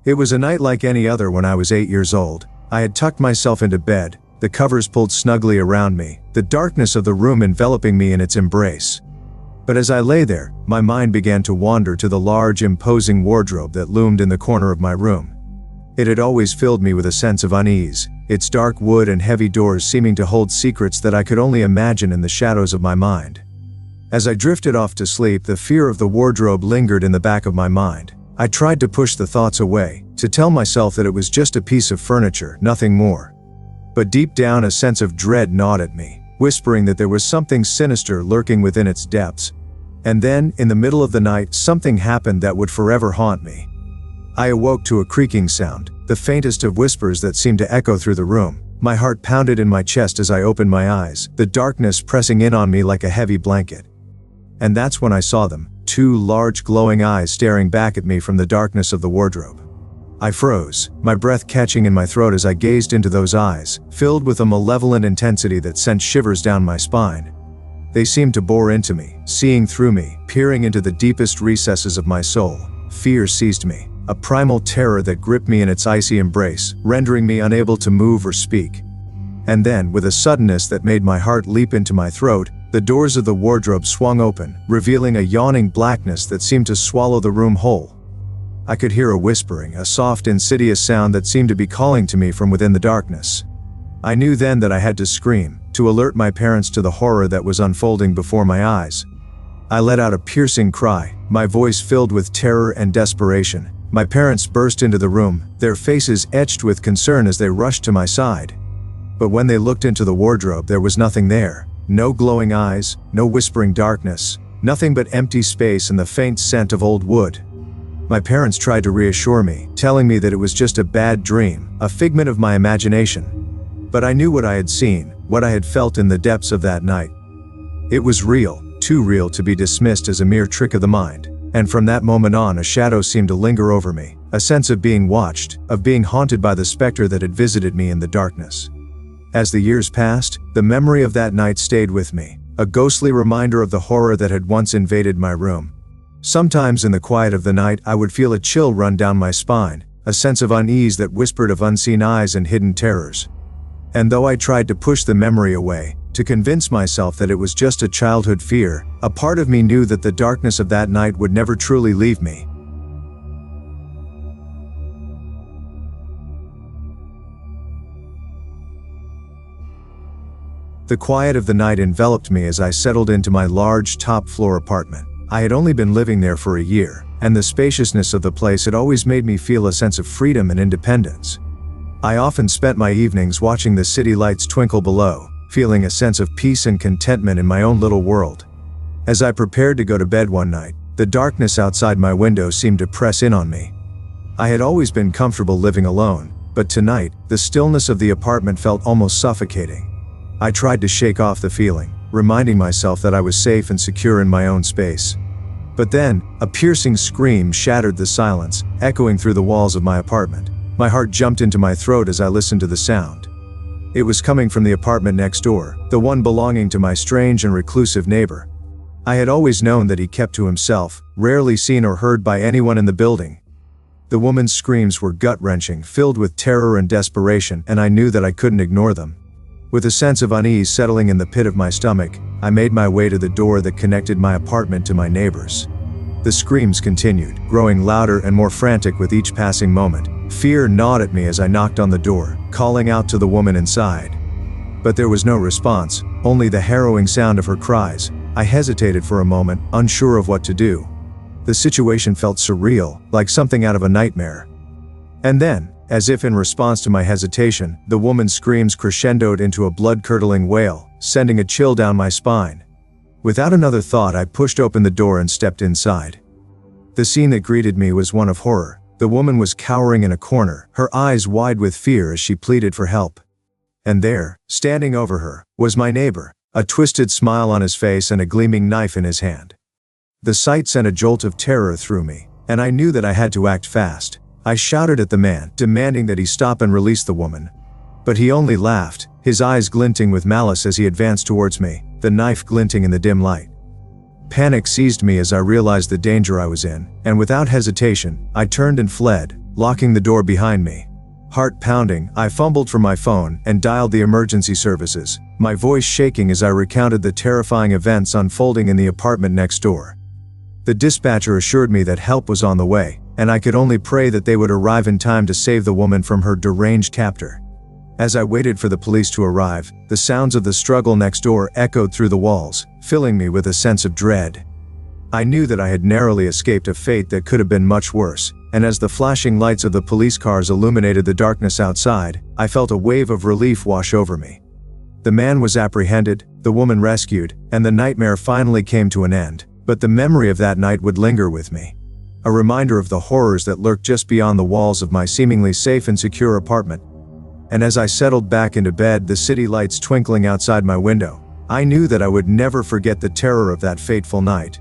It was a night like any other when I was 8 years old. I had tucked myself into bed, the covers pulled snugly around me, the darkness of the room enveloping me in its embrace. But as I lay there, my mind began to wander to the large, imposing wardrobe that loomed in the corner of my room. It had always filled me with a sense of unease, its dark wood and heavy doors seeming to hold secrets that I could only imagine in the shadows of my mind. As I drifted off to sleep, the fear of the wardrobe lingered in the back of my mind. I tried to push the thoughts away, to tell myself that it was just a piece of furniture, nothing more. But deep down a sense of dread gnawed at me, whispering that there was something sinister lurking within its depths. And then, in the middle of the night, something happened that would forever haunt me. I awoke to a creaking sound, the faintest of whispers that seemed to echo through the room. My heart pounded in my chest as I opened my eyes, the darkness pressing in on me like a heavy blanket. And that's when I saw them, two large glowing eyes staring back at me from the darkness of the wardrobe. I froze, my breath catching in my throat as I gazed into those eyes, filled with a malevolent intensity that sent shivers down my spine. They seemed to bore into me, seeing through me, peering into the deepest recesses of my soul. Fear seized me, a primal terror that gripped me in its icy embrace, rendering me unable to move or speak. And then, with a suddenness that made my heart leap into my throat, the doors of the wardrobe swung open, revealing a yawning blackness that seemed to swallow the room whole. I could hear a whispering, a soft, insidious sound that seemed to be calling to me from within the darkness. I knew then that I had to scream, to alert my parents to the horror that was unfolding before my eyes. I let out a piercing cry, my voice filled with terror and desperation. My parents burst into the room, their faces etched with concern as they rushed to my side. But when they looked into the wardrobe, there was nothing there. No glowing eyes, no whispering darkness, nothing but empty space and the faint scent of old wood. My parents tried to reassure me, telling me that it was just a bad dream, a figment of my imagination. But I knew what I had seen, what I had felt in the depths of that night. It was real, too real to be dismissed as a mere trick of the mind. And from that moment on, a shadow seemed to linger over me, a sense of being watched, of being haunted by the specter that had visited me in the darkness. As the years passed, the memory of that night stayed with me, a ghostly reminder of the horror that had once invaded my room. Sometimes in the quiet of the night, I would feel a chill run down my spine, a sense of unease that whispered of unseen eyes and hidden terrors. And though I tried to push the memory away, to convince myself that it was just a childhood fear, a part of me knew that the darkness of that night would never truly leave me. The quiet of the night enveloped me as I settled into my large top-floor apartment. I had only been living there for a year, and the spaciousness of the place had always made me feel a sense of freedom and independence. I often spent my evenings watching the city lights twinkle below, feeling a sense of peace and contentment in my own little world. As I prepared to go to bed one night, the darkness outside my window seemed to press in on me. I had always been comfortable living alone, but tonight, the stillness of the apartment felt almost suffocating. I tried to shake off the feeling, reminding myself that I was safe and secure in my own space. But then, a piercing scream shattered the silence, echoing through the walls of my apartment. My heart jumped into my throat as I listened to the sound. It was coming from the apartment next door, the one belonging to my strange and reclusive neighbor. I had always known that he kept to himself, rarely seen or heard by anyone in the building. The woman's screams were gut-wrenching, filled with terror and desperation, and I knew that I couldn't ignore them. With a sense of unease settling in the pit of my stomach, I made my way to the door that connected my apartment to my neighbor's. The screams continued, growing louder and more frantic with each passing moment. Fear gnawed at me as I knocked on the door, calling out to the woman inside. But there was no response, only the harrowing sound of her cries. I hesitated for a moment, unsure of what to do. The situation felt surreal, like something out of a nightmare. And then, as if in response to my hesitation, the woman's screams crescendoed into a blood-curdling wail, sending a chill down my spine. Without another thought, I pushed open the door and stepped inside. The scene that greeted me was one of horror. The woman was cowering in a corner, her eyes wide with fear as she pleaded for help. And there, standing over her, was my neighbor, a twisted smile on his face and a gleaming knife in his hand. The sight sent a jolt of terror through me, and I knew that I had to act fast. I shouted at the man, demanding that he stop and release the woman. But he only laughed, his eyes glinting with malice as he advanced towards me, the knife glinting in the dim light. Panic seized me as I realized the danger I was in, and without hesitation, I turned and fled, locking the door behind me. Heart pounding, I fumbled for my phone and dialed the emergency services, my voice shaking as I recounted the terrifying events unfolding in the apartment next door. The dispatcher assured me that help was on the way, and I could only pray that they would arrive in time to save the woman from her deranged captor. As I waited for the police to arrive, the sounds of the struggle next door echoed through the walls, filling me with a sense of dread. I knew that I had narrowly escaped a fate that could have been much worse, and as the flashing lights of the police cars illuminated the darkness outside, I felt a wave of relief wash over me. The man was apprehended, the woman rescued, and the nightmare finally came to an end, but the memory of that night would linger with me. A reminder of the horrors that lurked just beyond the walls of my seemingly safe and secure apartment. And as I settled back into bed, the city lights twinkling outside my window, I knew that I would never forget the terror of that fateful night.